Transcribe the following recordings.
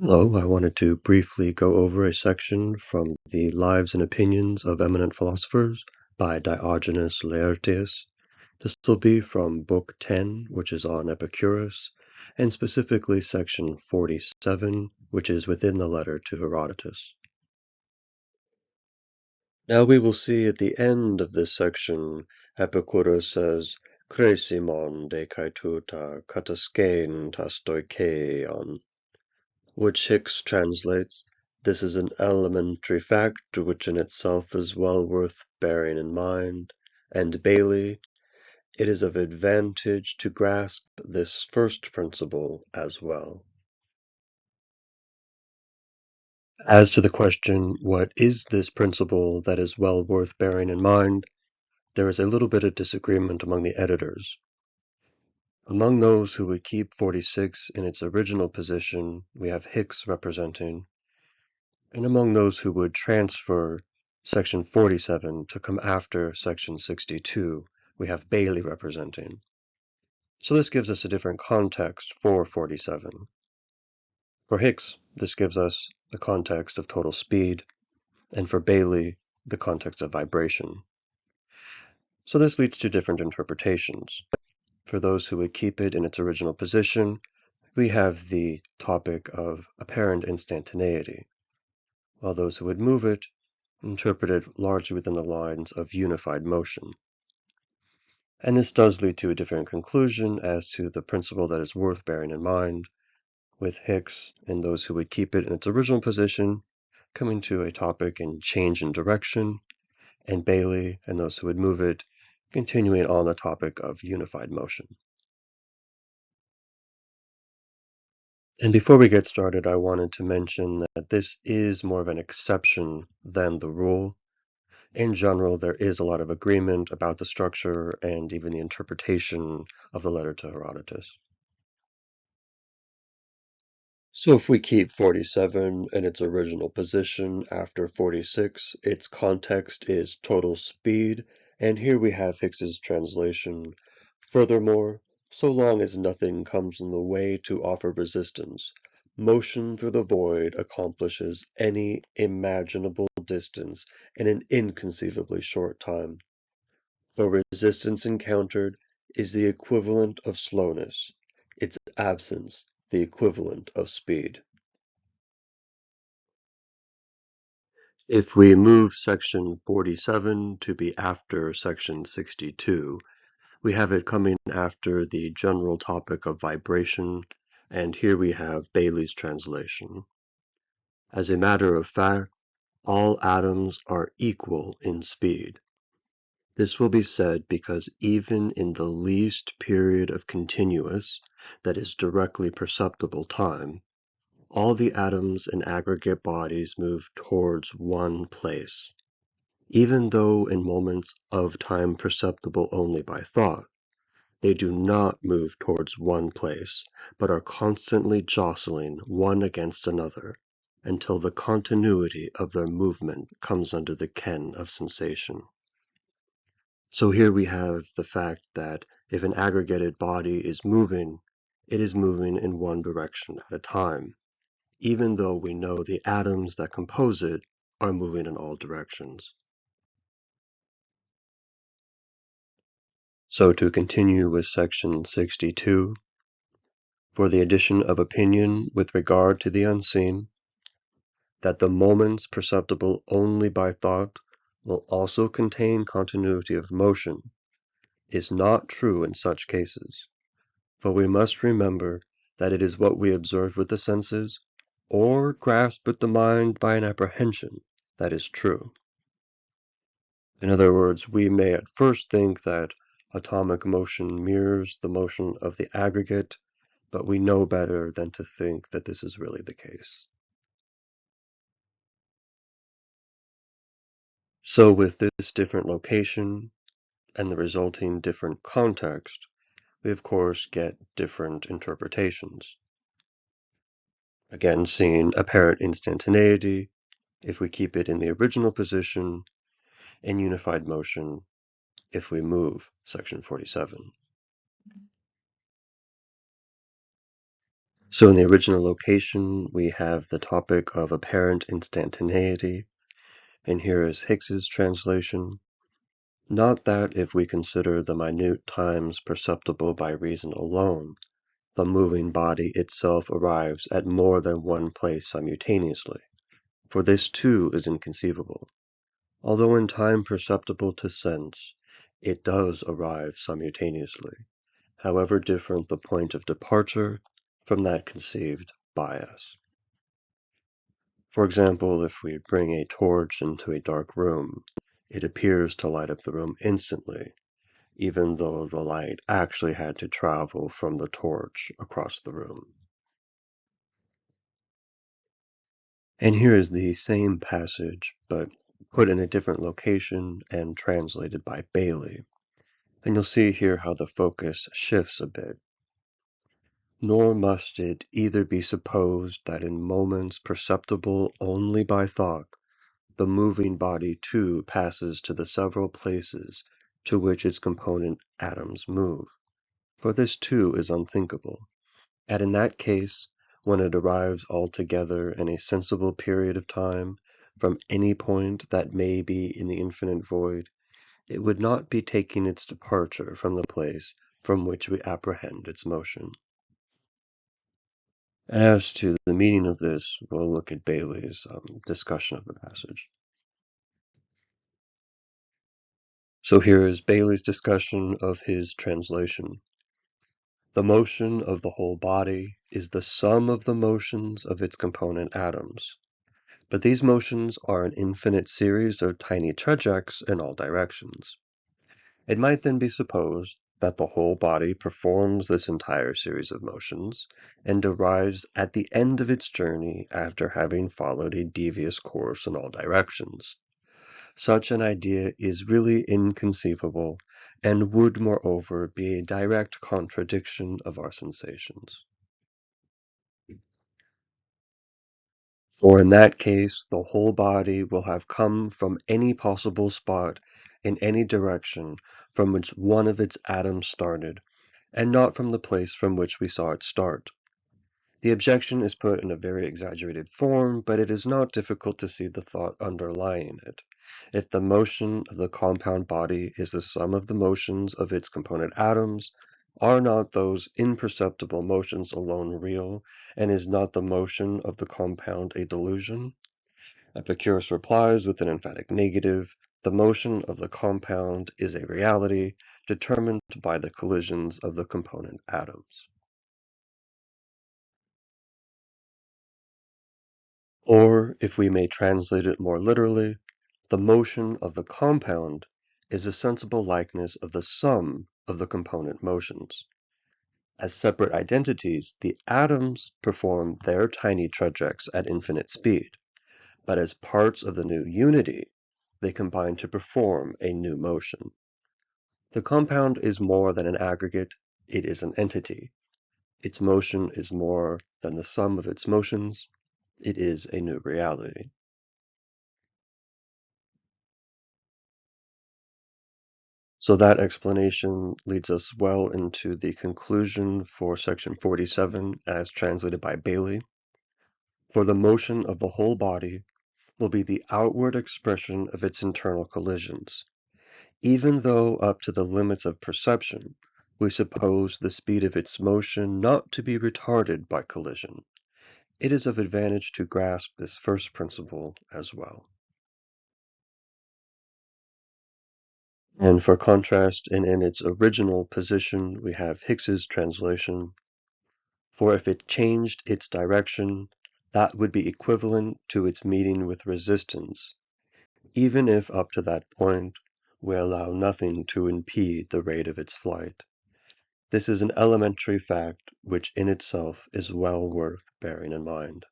Hello, I wanted to briefly go over a section from the Lives and Opinions of Eminent Philosophers by Diogenes Laertius. This will be from Book 10, which is on Epicurus, and specifically section 47, which is within the letter to Herodotus. Now we will see at the end of this section, Epicurus says, Kresimon de kaituta kataskein tastoikeion, which Hicks translates, "This is an elementary fact which in itself is well worth bearing in mind," and Bailey, "It is of advantage to grasp this first principle as well." As to the question, what is this principle that is well worth bearing in mind, there is a little bit of disagreement among the editors. Among those who would keep 46 in its original position, we have Hicks representing, and among those who would transfer section 47 to come after section 62, we have Bailey representing. So this gives us a different context for 47. For Hicks, this gives us the context of total speed, and for Bailey, the context of vibration. So this leads to different interpretations. For those who would keep it in its original position, we have the topic of apparent instantaneity, while those who would move it interpret it largely within the lines of unified motion. And this does lead to a different conclusion as to the principle that is worth bearing in mind, with Hicks and those who would keep it in its original position coming to a topic in change in direction, and Bailey and those who would move it continuing on the topic of unified motion. And before we get started, I wanted to mention that this is more of an exception than the rule. In general, there is a lot of agreement about the structure and even the interpretation of the letter to Herodotus. So if we keep 47 in its original position after 46, its context is total speed, and here we have Hicks's translation. Furthermore, so long as nothing comes in the way to offer resistance, motion through the void accomplishes any imaginable distance in an inconceivably short time. For resistance encountered is the equivalent of slowness, its absence the equivalent of speed. If we move section 47 to be after section 62, we have it coming after the general topic of vibration, and here we have Bailey's translation. As a matter of fact, all atoms are equal in speed. This will be said because even in the least period of continuous, that is directly perceptible time, all the atoms in aggregate bodies move towards one place. Even though in moments of time perceptible only by thought, they do not move towards one place, but are constantly jostling one against another, until the continuity of their movement comes under the ken of sensation. So here we have the fact that if an aggregated body is moving, it is moving in one direction at a time, even though we know the atoms that compose it are moving in all directions. So to continue with section 62, for the addition of opinion with regard to the unseen, that the moments perceptible only by thought will also contain continuity of motion, is not true in such cases, for we must remember that it is what we observe with the senses, or grasp with the mind by an apprehension, that is true. In other words, we may at first think that atomic motion mirrors the motion of the aggregate, but we know better than to think that this is really the case. So with this different location and the resulting different context, we of course get different interpretations. Again, seeing apparent instantaneity, if we keep it in the original position, and unified motion, if we move section 47. So in the original location, we have the topic of apparent instantaneity, and here is Hicks's translation. Not that if we consider the minute times perceptible by reason alone, the moving body itself arrives at more than one place simultaneously, for this too is inconceivable. Although in time perceptible to sense, it does arrive simultaneously, however different the point of departure from that conceived by us. For example, if we bring a torch into a dark room, it appears to light up the room instantly, even though the light actually had to travel from the torch across the room. And here is the same passage, but put in a different location and translated by Bailey. And you'll see here how the focus shifts a bit. Nor must it either be supposed that in moments perceptible only by thought, the moving body too passes to the several places to which its component atoms move, for this too is unthinkable. And in that case, when it arrives altogether in a sensible period of time, from any point that may be in the infinite void, it would not be taking its departure from the place from which we apprehend its motion. As to the meaning of this, we'll look at Bailey's discussion of the passage. So here is Bailey's discussion of his translation. The motion of the whole body is the sum of the motions of its component atoms. But these motions are an infinite series of tiny trajects in all directions. It might then be supposed that the whole body performs this entire series of motions, and arrives at the end of its journey after having followed a devious course in all directions. Such an idea is really inconceivable, and would moreover be a direct contradiction of our sensations. For in that case, the whole body will have come from any possible spot in any direction from which one of its atoms started, and not from the place from which we saw it start. The objection is put in a very exaggerated form, but it is not difficult to see the thought underlying it. If the motion of the compound body is the sum of the motions of its component atoms, are not those imperceptible motions alone real, and is not the motion of the compound a delusion? Epicurus replies with an emphatic negative. The motion of the compound is a reality determined by the collisions of the component atoms. Or, if we may translate it more literally, the motion of the compound is a sensible likeness of the sum of the component motions. As separate identities, the atoms perform their tiny trajects at infinite speed, but as parts of the new unity, they combine to perform a new motion. The compound is more than an aggregate, it is an entity. Its motion is more than the sum of its motions, it is a new reality. So that explanation leads us well into the conclusion for section 47 as translated by Bailey. For the motion of the whole body will be the outward expression of its internal collisions, even though up to the limits of perception we suppose the speed of its motion not to be retarded by collision. It is of advantage to grasp this first principle as well. And for contrast, and in its original position, we have Hicks's translation. For if it changed its direction, that would be equivalent to its meeting with resistance, even if up to that point we allow nothing to impede the rate of its flight. This is an elementary fact which in itself is well worth bearing in mind.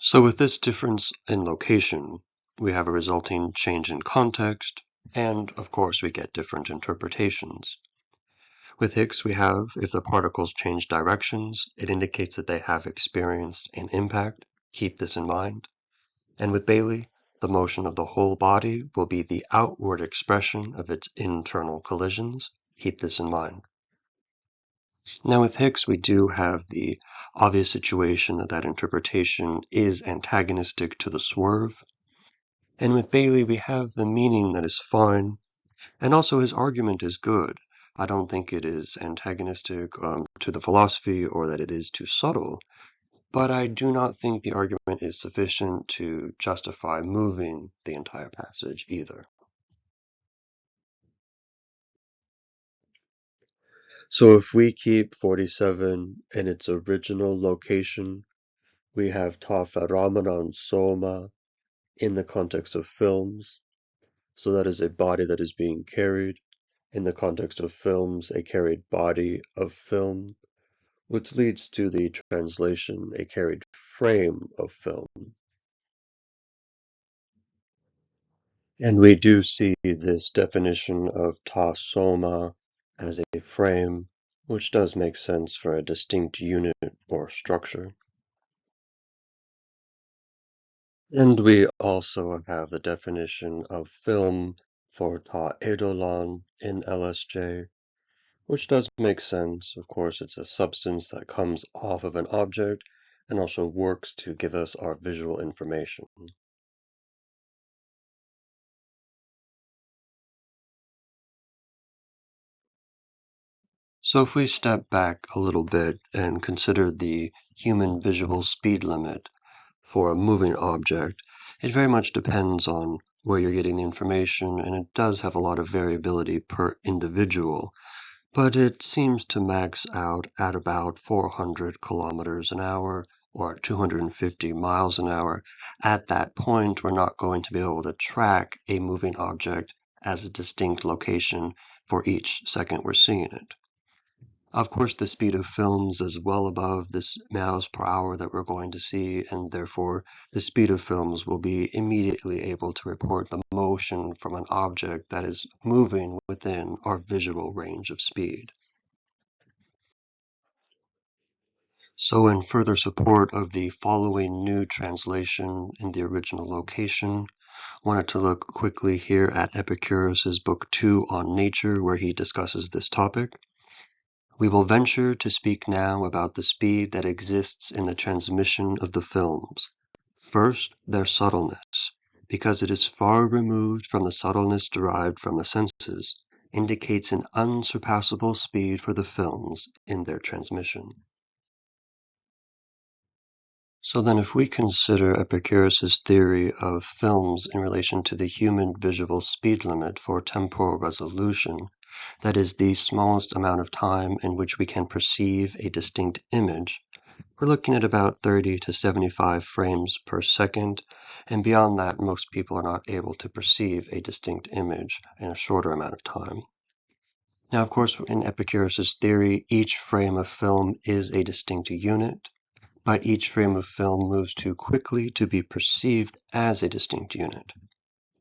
So with this difference in location, we have a resulting change in context, and of course we get different interpretations. With Higgs we have, if the particles change directions, it indicates that they have experienced an impact. Keep this in mind. And with Bailey, the motion of the whole body will be the outward expression of its internal collisions. Keep this in mind. Now, with Hicks, we do have the obvious situation that that interpretation is antagonistic to the swerve. And with Bailey, we have the meaning that is fine, and also his argument is good. I don't think it is antagonistic to the philosophy or that it is too subtle, but I do not think the argument is sufficient to justify moving the entire passage either. So if we keep 47 in its original location, we have ta Ramanan Soma in the context of films. So that is a body that is being carried. In the context of films, a carried body of film, which leads to the translation, a carried frame of film. And we do see this definition of ta soma as a frame, which does make sense for a distinct unit or structure. And we also have the definition of film for ta edolan in LSJ, which does make sense. Of course, it's a substance that comes off of an object and also works to give us our visual information. So if we step back a little bit and consider the human visual speed limit for a moving object, it very much depends on where you're getting the information, and it does have a lot of variability per individual, but it seems to max out at about 400 kilometers an hour or 250 miles an hour. At that point, we're not going to be able to track a moving object as a distinct location for each second we're seeing it. Of course, the speed of films is well above this miles per hour that we're going to see, and therefore the speed of films will be immediately able to report the motion from an object that is moving within our visual range of speed. So in further support of the following new translation in the original location, wanted to look quickly here at Epicurus's book 2 on nature, where he discusses this topic. We will venture to speak now about the speed that exists in the transmission of the films. First, their subtleness, because it is far removed from the subtleness derived from the senses, indicates an unsurpassable speed for the films in their transmission. So then if we consider Epicurus's theory of films in relation to the human visual speed limit for temporal resolution, that is the smallest amount of time in which we can perceive a distinct image, we're looking at about 30 to 75 frames per second, and beyond that most people are not able to perceive a distinct image in a shorter amount of time. Now of course in Epicurus's theory each frame of film is a distinct unit, but each frame of film moves too quickly to be perceived as a distinct unit.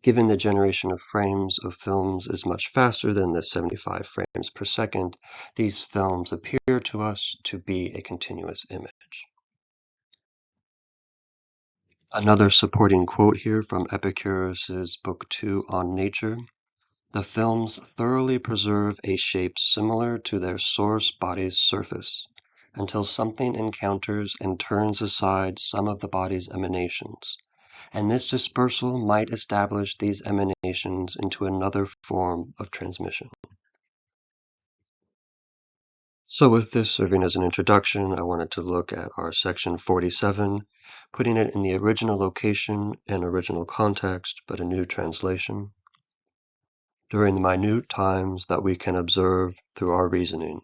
Given the generation of frames of films is much faster than the 75 frames per second, these films appear to us to be a continuous image. Another supporting quote here from Epicurus's book 2 on nature. The films thoroughly preserve a shape similar to their source body's surface, until something encounters and turns aside some of the body's emanations, and this dispersal might establish these emanations into another form of transmission. So with this serving as an introduction, I wanted to look at our section 47, putting it in the original location and original context, but a new translation. During the minute times that we can observe through our reasoning,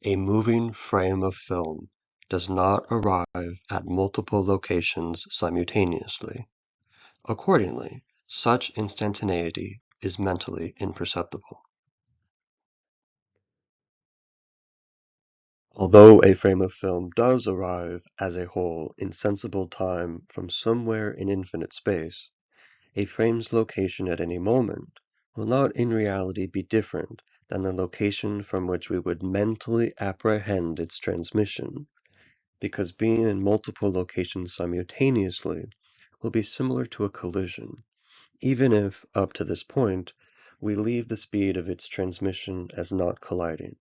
a moving frame of film does not arrive at multiple locations simultaneously. Accordingly, such instantaneity is mentally imperceptible. Although a frame of film does arrive as a whole in sensible time from somewhere in infinite space, a frame's location at any moment will not in reality be different than the location from which we would mentally apprehend its transmission, because being in multiple locations simultaneously will be similar to a collision, even if, up to this point, we leave the speed of its transmission as not colliding.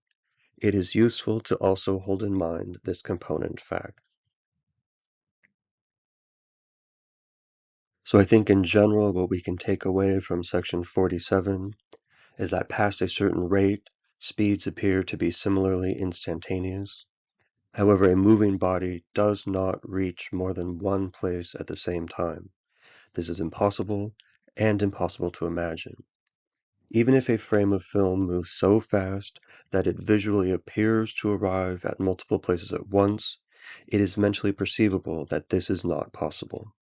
it is useful to also hold in mind this component fact. So I think in general what we can take away from section 47 is that past a certain rate, speeds appear to be similarly instantaneous. However, a moving body does not reach more than one place at the same time. This is impossible and impossible to imagine. Even if a frame of film moves so fast that it visually appears to arrive at multiple places at once, it is mentally perceivable that this is not possible.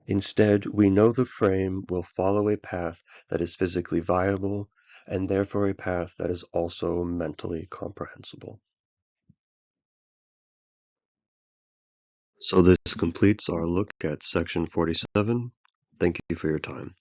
Instead, we know the frame will follow a path that is physically viable, and therefore a path that is also mentally comprehensible. So this completes our look at section 47. Thank you for your time.